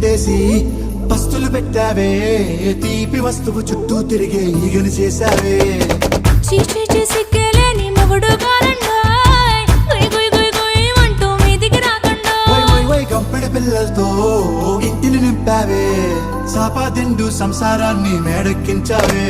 చిందేసి పస్తులు పెట్టావే తీపి వస్తువు చుట్టూ తిరిగే ఈగని చేశావే సిగ్గలేని మొగుడు కారండాయ్ గుయ్ గుయ్ గుయ్ గుయ్ అంటూ మీదికి రాకండా వై గంపెడి పిల్లలతో ఇంటిని నింపావే సాపా దిండు సంసారాన్ని మేడెక్కించావే